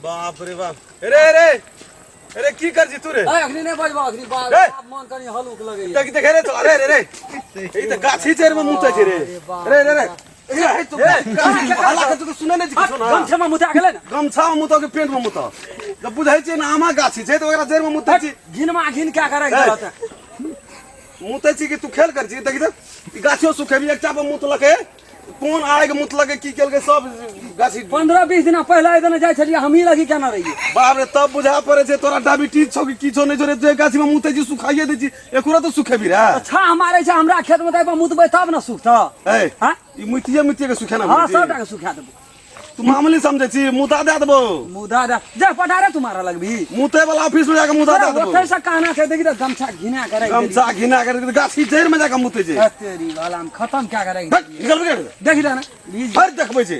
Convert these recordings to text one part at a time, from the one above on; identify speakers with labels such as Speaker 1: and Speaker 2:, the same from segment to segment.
Speaker 1: बाप रे बाप अरे अरे अरे की कर जी तू रे
Speaker 2: अखनी नहीं बजबा अखनी बाप मन कनी हलुक लगे
Speaker 1: देख देख रे तो अरे अरे रे ई त गाछी चेर में मुते छी रे अरे अरे अरे हे तो हाला के तो सुने नहीं किछो ना
Speaker 2: गमछा में मुता गेले ना
Speaker 1: गमछा में मुतो के पेंट में मुतो जब बुझाई छी ना आमा गाछी छै तो ओकरा चेर में मुते छी
Speaker 2: घिन में घिन क्या करे गलत
Speaker 1: मुते छी कि तू खेल कर छी देख ई गाछियो सुखेबी एक चाप मुत लके कौन आएगा मुतलक की केल के सब गाछी
Speaker 2: 15-20 दिन पहले इधर जाय छलिए हम ही लगी केना रहिए
Speaker 1: बाप रे तब बुझा पड़े छे तोरा डायबिटीज छौ कि किछो नै जोरे जे गाछी में मुते जी सुखाइए दे छी एकरा तो सुखेबी रे
Speaker 2: अच्छा हमारे छै हमरा खेत में देबा मुतबे तब न सुखता
Speaker 1: ए
Speaker 2: हां
Speaker 1: ई मुतिए के सुखे ना
Speaker 2: हां सबटा के सुखा देबो
Speaker 1: तू मामूली समझे छी मुदा दे देबो
Speaker 2: मुदा दे जे पटारे तुम्हारा लगबी
Speaker 1: मुते वाला ऑफिस में जाके मुदा दे देबो
Speaker 2: ओथे से कहना छै देखि त गमछा घिना करे
Speaker 1: गमछा घिना करे गाछी जड़ में जाके मुते छी
Speaker 2: तेरी वाला हम खत्म क्या करे
Speaker 1: निकल गए
Speaker 2: देखि ना
Speaker 1: फिर देखबै छी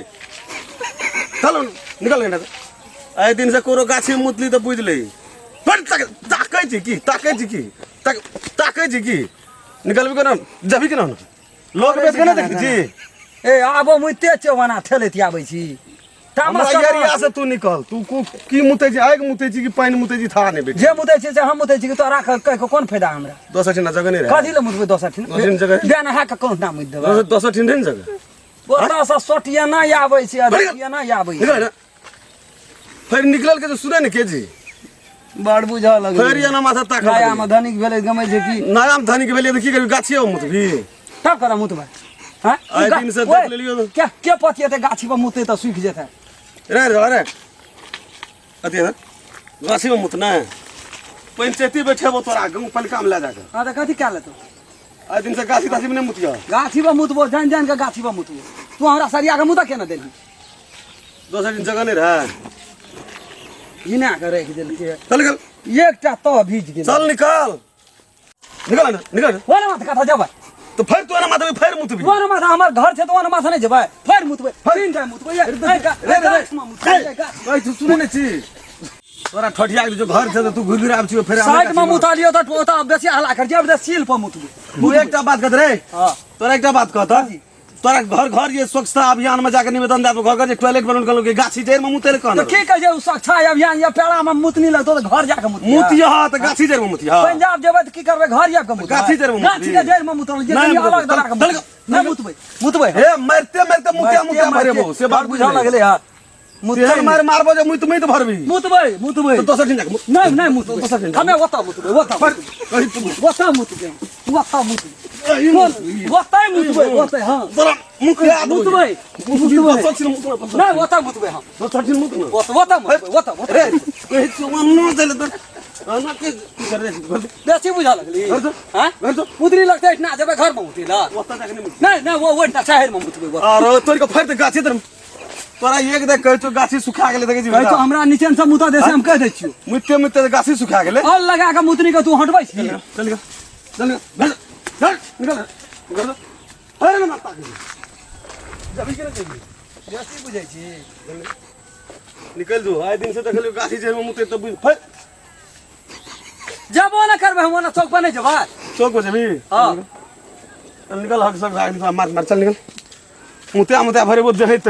Speaker 1: चलो निकल गए आए दिन से कोरो गाछी में मुतली तो बुझ ले फिर ताकै छी की ताकै छी की निकलबी केना जबी केना लोग बेच के ना देखी छी
Speaker 2: ए आबो मुते चवना ठेलैत आबै छी
Speaker 1: हमरा एरिया से तू निकल तू की मुते छी आग मुते छी कि पानी मुते छी था नहीं बेटी
Speaker 2: जे मुते छी से हम मुते छी तो राख कह के कोन फायदा हमरा
Speaker 1: 10 ठिना जगह नहीं रे
Speaker 2: कथि ले मुतबे 10 ठिना
Speaker 1: जगह
Speaker 2: देना है के कोन ना मुत देबा
Speaker 1: 10 ठिना नहीं जगह
Speaker 2: ओता से सोटिया ना आबै छी अधिया ना आबै
Speaker 1: निकल फिर निकलल के सुने न के जी
Speaker 2: बड़ बुझा लगल
Speaker 1: फिर ये ना माथा ताक
Speaker 2: नया में धनिक भेले गमै छै की
Speaker 1: नया में धनिक भेले त की करबी गाछियो मुतबी
Speaker 2: तब करा मुतबा हां
Speaker 1: आइ दिन से देख लेलियो
Speaker 2: क्या के पतिए त गाछी पर मुते त सुख जेतै
Speaker 1: रे रे अते गाछी में मुतना पंचायती बैठेबो तोरा गांव पलका में ले जाके
Speaker 2: हां त कथि काले तो
Speaker 1: आइ दिन से गाछी में नहीं मुतिया
Speaker 2: गाछी पर मुतबो जान के गाछी पर मुतबो तू हमरा सरिया के मुता केना देली
Speaker 1: 10 दिन जगह नहीं रहा
Speaker 2: हिना करे के देल के
Speaker 1: चल निकल
Speaker 2: एकटा तो भीज गेल
Speaker 1: चल निकल
Speaker 2: ओना मत कथा जबा
Speaker 1: तो फिर तू ना माथा में फिर मुतबी
Speaker 2: ओना माथा हमर घर छै तो ओना माथा नहीं जबा फिर मुतबे तीन टाइम मुतबे
Speaker 1: रे तू सुने नहीं छी तोरा ठठिया के जो घर छै तो तू घुर आब छी फिर
Speaker 2: साइड में मुता लियो त ओता बेसी हल्ला कर जब सील पर मुतबे
Speaker 1: तू एकटा बात कहत रे
Speaker 2: हां
Speaker 1: तोरा एकटा बात कहत तोरा घर ये स्वच्छता अभियान में जाकर निवेदन दे घर जे टॉयलेट बनल कलो के गाछी जड़ में मुते कौन
Speaker 2: तो की कह जे स्वच्छता अभियान या पेड़ा में मुतनी लगतो तो घर जाके
Speaker 1: मुतिया त गाछी जड़ में मुतिया
Speaker 2: पंजाब जेबै त की करबै घर या के मुतबै
Speaker 1: गाछी जड़ में
Speaker 2: गाछी के जड़ में मुतल जे अलग दरा के नहीं मुतबै
Speaker 1: हे मरते मुतिया भरेबो से बात
Speaker 2: बुझा लगले यार
Speaker 1: मुते मारबो जे मुत भरबी
Speaker 2: मुतबै
Speaker 1: तो दोसर दिन जाके
Speaker 2: नहीं मुतबै हमें ओता मुतबै ओता मुतबै ओता हां
Speaker 1: तोरा मुतिया
Speaker 2: मुतबै नहीं ओता मुतबै हां
Speaker 1: दोसर दिन मुत
Speaker 2: ओता
Speaker 1: रे कहि तू न देले त ना के कर रे
Speaker 2: बेसी बुझा लगली हां मुतरी लगतै ना जेबै घर में मुतिला
Speaker 1: ओता जाके
Speaker 2: नहीं वो ओटा शहर में मुतबै
Speaker 1: अरे तोर के फिर त गाछी तर तोरा एक देख कहै छौ गाछी सुखा गेलै देखै छी
Speaker 2: तो हमरा नीचे से मुता दे से हम कह दै छियो
Speaker 1: मुते गाछी सुखा गेलै
Speaker 2: और लगा के मुतनी के तू हटबै छी
Speaker 1: चल निकल अरे ना ताक जबी के देबी
Speaker 2: बेसी बुझै छी
Speaker 1: निकल जो आइ दिन से देखलियो गाछी जे में मुते त बुझ फिर
Speaker 2: जबो ना करबै हम ना चौक पर नहीं जबा
Speaker 1: चौक पर जबी
Speaker 2: हां
Speaker 1: निकल हक सब मार चल निकल मुते भरे वो जहे त